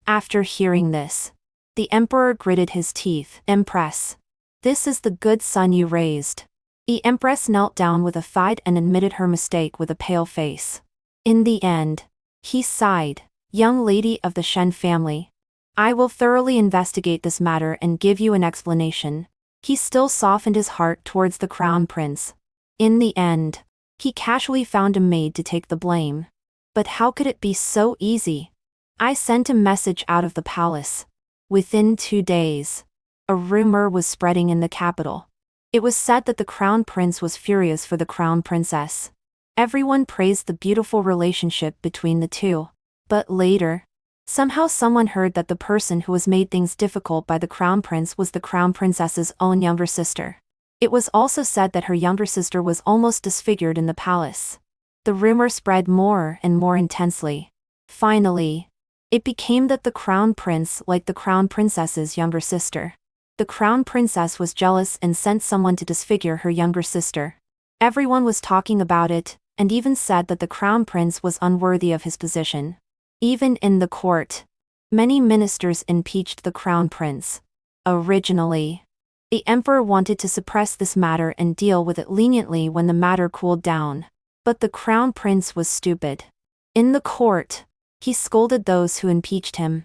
After hearing this, the emperor gritted his teeth. Empress, this is the good son you raised. The empress knelt down with a fight and admitted her mistake with a pale face. In the end, he sighed. Young lady of the Shen family, I will thoroughly investigate this matter and give you an explanation. He still softened his heart towards the crown prince. In the end, he casually found a maid to take the blame. But how could it be so easy? I sent a message out of the palace. Within 2 days, a rumor was spreading in the capital. It was said that the crown prince was furious for the crown princess. Everyone praised the beautiful relationship between the two. But later, somehow someone heard that the person who was made things difficult by the crown prince was the crown princess's own younger sister. It was also said that her younger sister was almost disfigured in the palace. The rumor spread more and more intensely. Finally, it became that the crown prince liked the crown princess's younger sister. The crown princess was jealous and sent someone to disfigure her younger sister. Everyone was talking about it, and even said that the crown prince was unworthy of his position. Even in the court, many ministers impeached the crown prince. Originally, the emperor wanted to suppress this matter and deal with it leniently when the matter cooled down. But the crown prince was stupid. In the court, he scolded those who impeached him.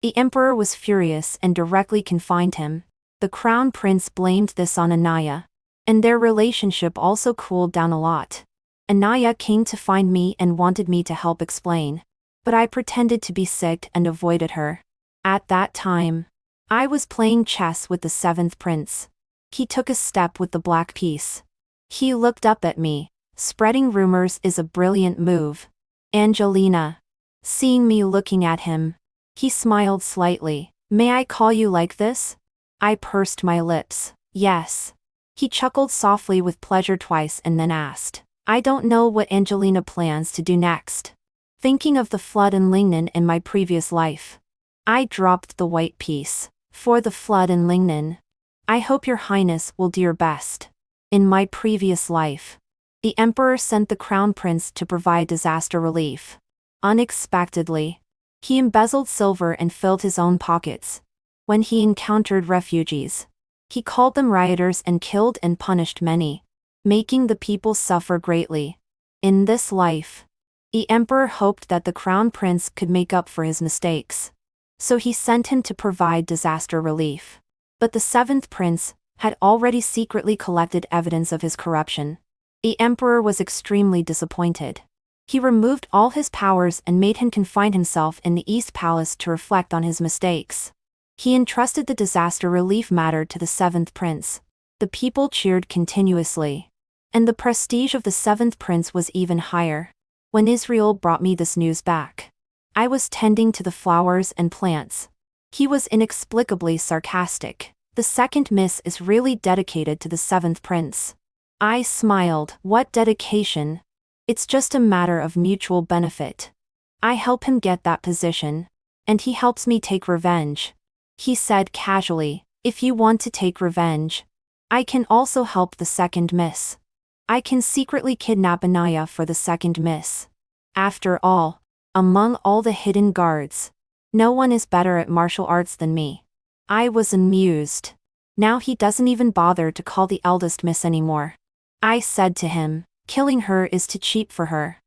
The emperor was furious and directly confined him. The crown prince blamed this on Anaya, and their relationship also cooled down a lot. Anaya came to find me and wanted me to help explain, but I pretended to be sick and avoided her. At that time, I was playing chess with the 7th prince. He took a step with the black piece. He looked up at me. Spreading rumors is a brilliant move. Angelina. Seeing me looking at him, he smiled slightly. May I call you like this? I pursed my lips. Yes. He chuckled softly with pleasure twice and then asked, I don't know what Angelina plans to do next. Thinking of the flood in Lingnan in my previous life, I dropped the white piece. For the flood in Lingnan, I hope your highness will do your best. In my previous life, the emperor sent the crown prince to provide disaster relief. Unexpectedly, he embezzled silver and filled his own pockets. When he encountered refugees, he called them rioters and killed and punished many, making the people suffer greatly. In this life, the emperor hoped that the crown prince could make up for his mistakes. So he sent him to provide disaster relief. But the 7th prince had already secretly collected evidence of his corruption. The emperor was extremely disappointed. He removed all his powers and made him confine himself in the East Palace to reflect on his mistakes. He entrusted the disaster relief matter to the 7th prince. The people cheered continuously, and the prestige of the 7th prince was even higher. When Israel brought me this news back, I was tending to the flowers and plants. He was inexplicably sarcastic. The second miss is really dedicated to the 7th prince. I smiled. What dedication? It's just a matter of mutual benefit. I help him get that position, and he helps me take revenge. He said casually, if you want to take revenge, I can also help the second miss. I can secretly kidnap Anaya for the second miss. After all, Among all the hidden guards, no one is better at martial arts than me. I was amused. Now he doesn't even bother to call the eldest miss anymore. I said to him, killing her is too cheap for her.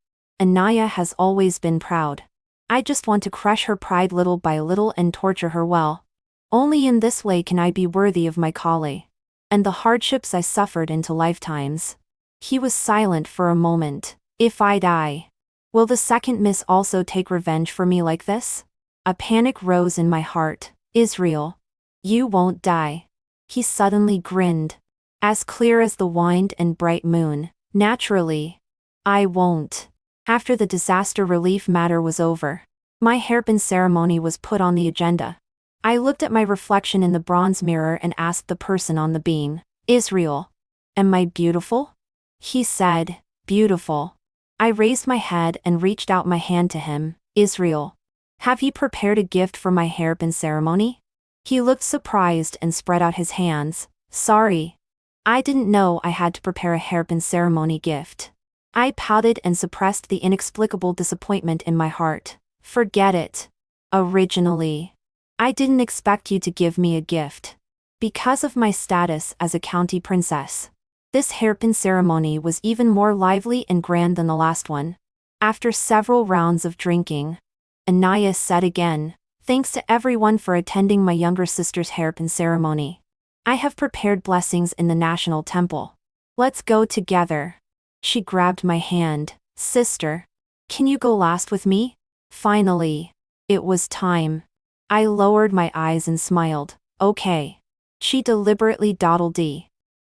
Anaya has always been proud. I just want to crush her pride little by little and torture her well. Only in this way can I be worthy of my calling and the hardships I suffered into lifetimes. He was silent for a moment. If I die, will the second miss also take revenge for me like this? A panic rose in my heart. Israel, you won't die. He suddenly grinned, as clear as the wind and bright moon. Naturally, I won't. After the disaster relief matter was over, my hairpin ceremony was put on the agenda. I looked at my reflection in the bronze mirror and asked the person on the beam, Israel, am I beautiful? He said, beautiful. I raised my head and reached out my hand to him. Israel, have you prepared a gift for my hairpin ceremony? He looked surprised and spread out his hands. Sorry. I didn't know I had to prepare a hairpin ceremony gift. I pouted and suppressed the inexplicable disappointment in my heart. Forget it. Originally, I didn't expect you to give me a gift. Because of my status as a county princess, this hairpin ceremony was even more lively and grand than the last one. After several rounds of drinking, Anaya said again, thanks to everyone for attending my younger sister's hairpin ceremony. I have prepared blessings in the national temple. Let's go together. She grabbed my hand. Sister, can you go last with me? Finally, it was time. I lowered my eyes and smiled. Okay. She deliberately dawdled.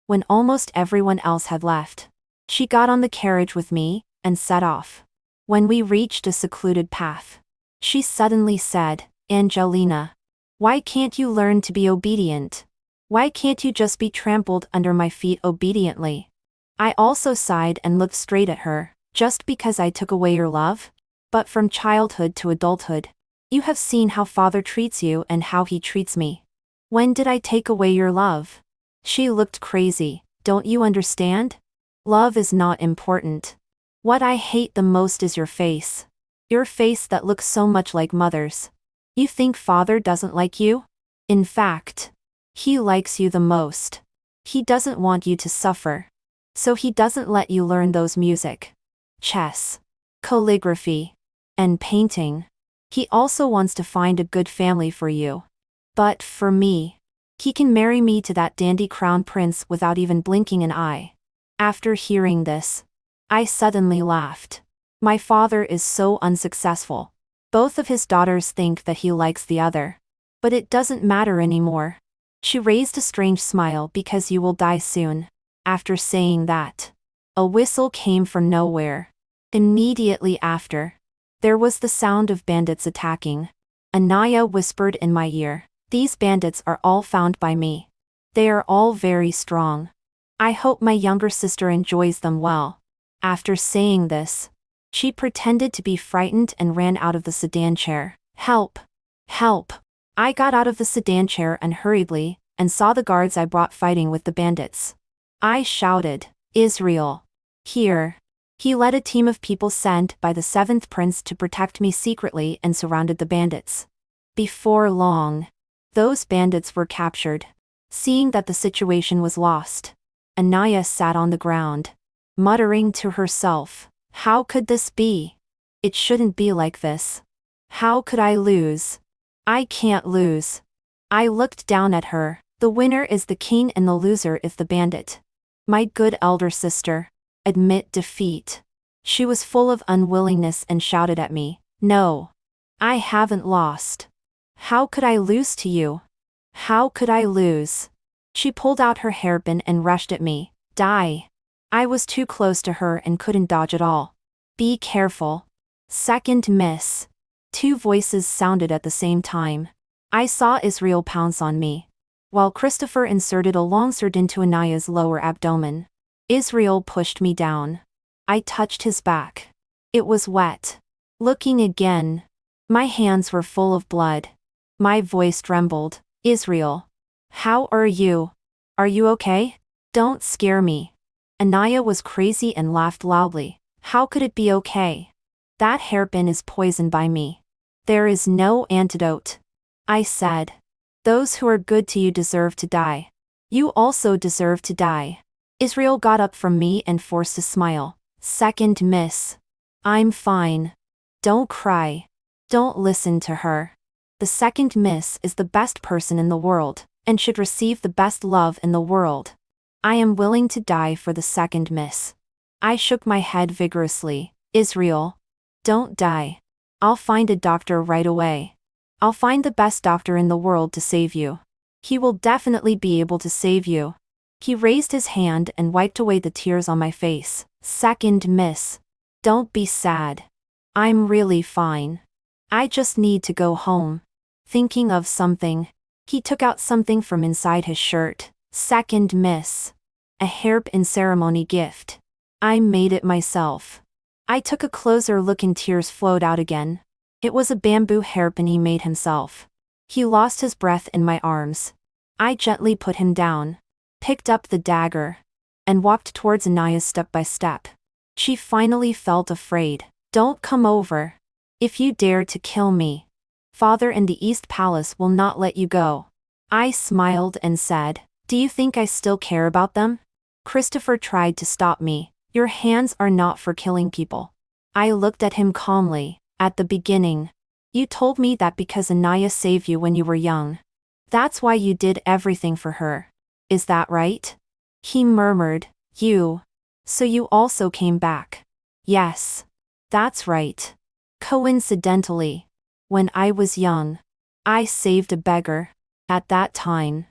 When almost everyone else had left, she got on the carriage with me and set off. When we reached a secluded path, she suddenly said, Angelina, why can't you learn to be obedient? Why can't you just be trampled under my feet obediently? I also sighed and looked straight at her. Just because I took away your love? But from childhood to adulthood, you have seen how Father treats you and how he treats me. When did I take away your love? She looked crazy. Don't you understand? Love is not important. What I hate the most is your face. Your face that looks so much like Mother's. You think Father doesn't like you? In fact, he likes you the most. He doesn't want you to suffer. So he doesn't let you learn those music, chess, calligraphy, and painting. He also wants to find a good family for you. But for me, he can marry me to that dandy crown prince without even blinking an eye. After hearing this, I suddenly laughed. My father is so unsuccessful. Both of his daughters think that he likes the other. But it doesn't matter anymore. She raised a strange smile because you will die soon. After saying that, a whistle came from nowhere. Immediately after, there was the sound of bandits attacking. Anaya whispered in my ear, these bandits are all found by me. They are all very strong. I hope my younger sister enjoys them well. After saying this, she pretended to be frightened and ran out of the sedan chair. Help! Help! I got out of the sedan chair unhurriedly, and saw the guards I brought fighting with the bandits. I shouted, Israel! Here! He led a team of people sent by the seventh prince to protect me secretly and surrounded the bandits. Before long, those bandits were captured. Seeing that the situation was lost, Anaya sat on the ground, muttering to herself, how could this be? It shouldn't be like this. How could I lose? I can't lose. I looked down at her. The winner is the king and the loser is the bandit. My good elder sister, admit defeat. She was full of unwillingness and shouted at me, no. I haven't lost. How could I lose to you? How could I lose? She pulled out her hairpin and rushed at me. Die. I was too close to her and couldn't dodge at all. Be careful. Second miss. Two voices sounded at the same time. I saw Israel pounce on me, while Christopher inserted a long sword into Anaya's lower abdomen. Israel pushed me down. I touched his back. It was wet. Looking again, my hands were full of blood. My voice trembled. Israel, how are you? Are you okay? Don't scare me. Anaya was crazy and laughed loudly. How could it be okay? That hairpin is poisoned by me. There is no antidote. I said. Those who are good to you deserve to die. You also deserve to die. Israel got up from me and forced a smile. Second miss. I'm fine. Don't cry. Don't listen to her. The second miss is the best person in the world, and should receive the best love in the world. I am willing to die for the second miss. I shook my head vigorously. Israel. Don't die. I'll find a doctor right away. I'll find the best doctor in the world to save you. He will definitely be able to save you. He raised his hand and wiped away the tears on my face. Second miss. Don't be sad. I'm really fine. I just need to go home. Thinking of something. He took out something from inside his shirt. Second miss. A hairpin ceremony gift. I made it myself. I took a closer look and tears flowed out again. It was a bamboo hairpin he made himself. He lost his breath in my arms. I gently put him down, picked up the dagger, and walked towards Anaya step by step. She finally felt afraid. Don't come over. If you dare to kill me, Father in the East Palace will not let you go. I smiled and said, do you think I still care about them? Christopher tried to stop me. Your hands are not for killing people. I looked at him calmly. At the beginning, you told me that because Anaya saved you when you were young. That's why you did everything for her. Is that right? He murmured, you. So you also came back. Yes. That's right. Coincidentally, when I was young, I saved a beggar. At that time,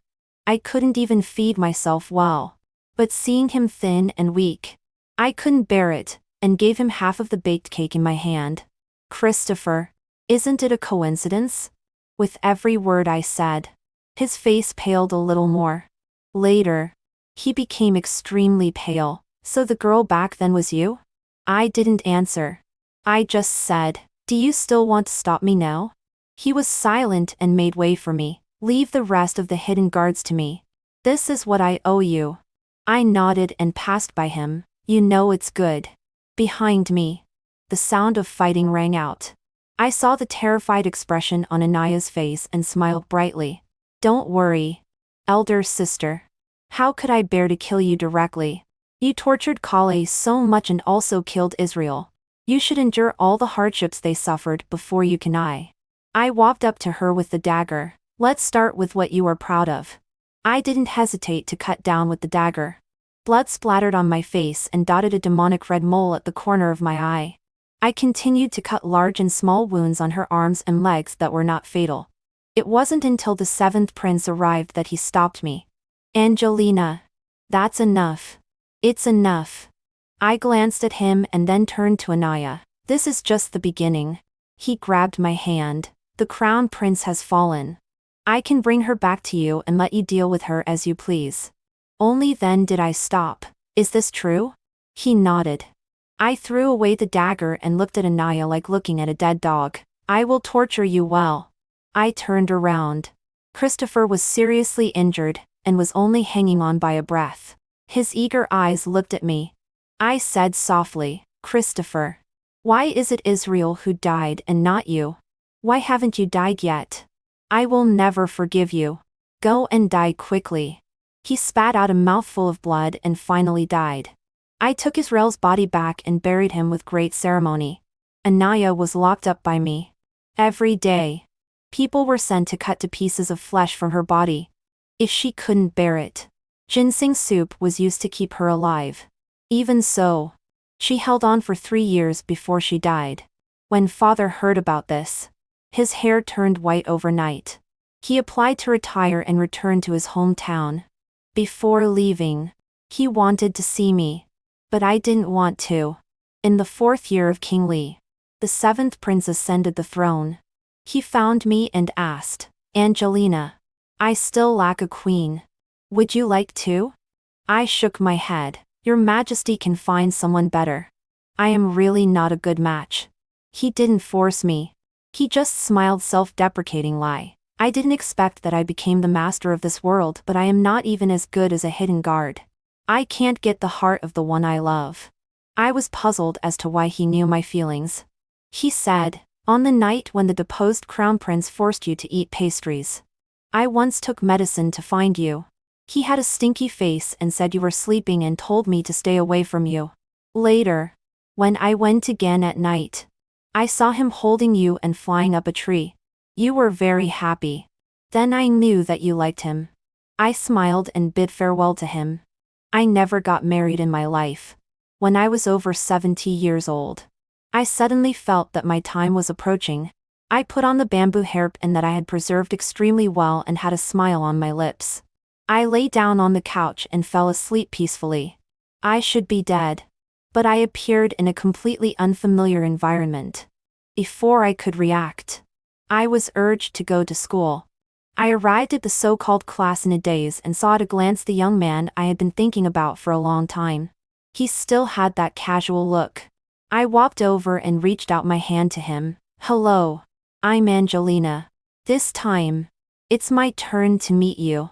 I couldn't even feed myself well. But seeing him thin and weak, I couldn't bear it, and gave him half of the baked cake in my hand. Christopher, isn't it a coincidence? With every word I said, his face paled a little more. Later, he became extremely pale. So the girl back then was you? I didn't answer. I just said, do you still want to stop me now? He was silent and made way for me. Leave the rest of the hidden guards to me. This is what I owe you. I nodded and passed by him. You know it's good. Behind me, the sound of fighting rang out. I saw the terrified expression on Anaya's face and smiled brightly. Don't worry, elder sister. How could I bear to kill you directly? You tortured Kale so much and also killed Israel. You should endure all the hardships they suffered before you can. I walked up to her with the dagger. Let's start with what you are proud of. I didn't hesitate to cut down with the dagger. Blood splattered on my face and dotted a demonic red mole at the corner of my eye. I continued to cut large and small wounds on her arms and legs that were not fatal. It wasn't until the seventh prince arrived that he stopped me. Angelina. That's enough. It's enough. I glanced at him and then turned to Anaya. This is just the beginning. He grabbed my hand. The crown prince has fallen. I can bring her back to you and let you deal with her as you please. Only then did I stop. Is this true? He nodded. I threw away the dagger and looked at Anaya like looking at a dead dog. I will torture you well. I turned around. Christopher was seriously injured and was only hanging on by a breath. His eager eyes looked at me. I said softly, Christopher, why is it Israel who died and not you? Why haven't you died yet? I will never forgive you. Go and die quickly. He spat out a mouthful of blood and finally died. I took Israel's body back and buried him with great ceremony. Anaya was locked up by me. Every day, people were sent to cut to pieces of flesh from her body. If she couldn't bear it, ginseng soup was used to keep her alive. Even so, she held on for 3 years before she died. When father heard about this, his hair turned white overnight. He applied to retire and return to his hometown. Before leaving, he wanted to see me. But I didn't want to. In the 4th year of King Li, the 7th prince ascended the throne. He found me and asked, Angelina, I still lack a queen. Would you like to? I shook my head. Your Majesty can find someone better. I am really not a good match. He didn't force me. He just smiled self-deprecating lie. I didn't expect that I became the master of this world, but I am not even as good as a hidden guard. I can't get the heart of the one I love. I was puzzled as to why he knew my feelings. He said, on the night when the deposed crown prince forced you to eat pastries. I once took medicine to find you. He had a stinky face and said you were sleeping and told me to stay away from you. Later, when I went again at night, I saw him holding you and flying up a tree. You were very happy. Then I knew that you liked him. I smiled and bid farewell to him. I never got married in my life. When I was over 70 years old, I suddenly felt that my time was approaching. I put on the bamboo hairpin that I had preserved extremely well and had a smile on my lips. I lay down on the couch and fell asleep peacefully. I should be dead. But I appeared in a completely unfamiliar environment. Before I could react, I was urged to go to school. I arrived at the so-called class in a daze and saw at a glance the young man I had been thinking about for a long time. He still had that casual look. I walked over and reached out my hand to him. Hello. I'm Angelina. This time, it's my turn to meet you.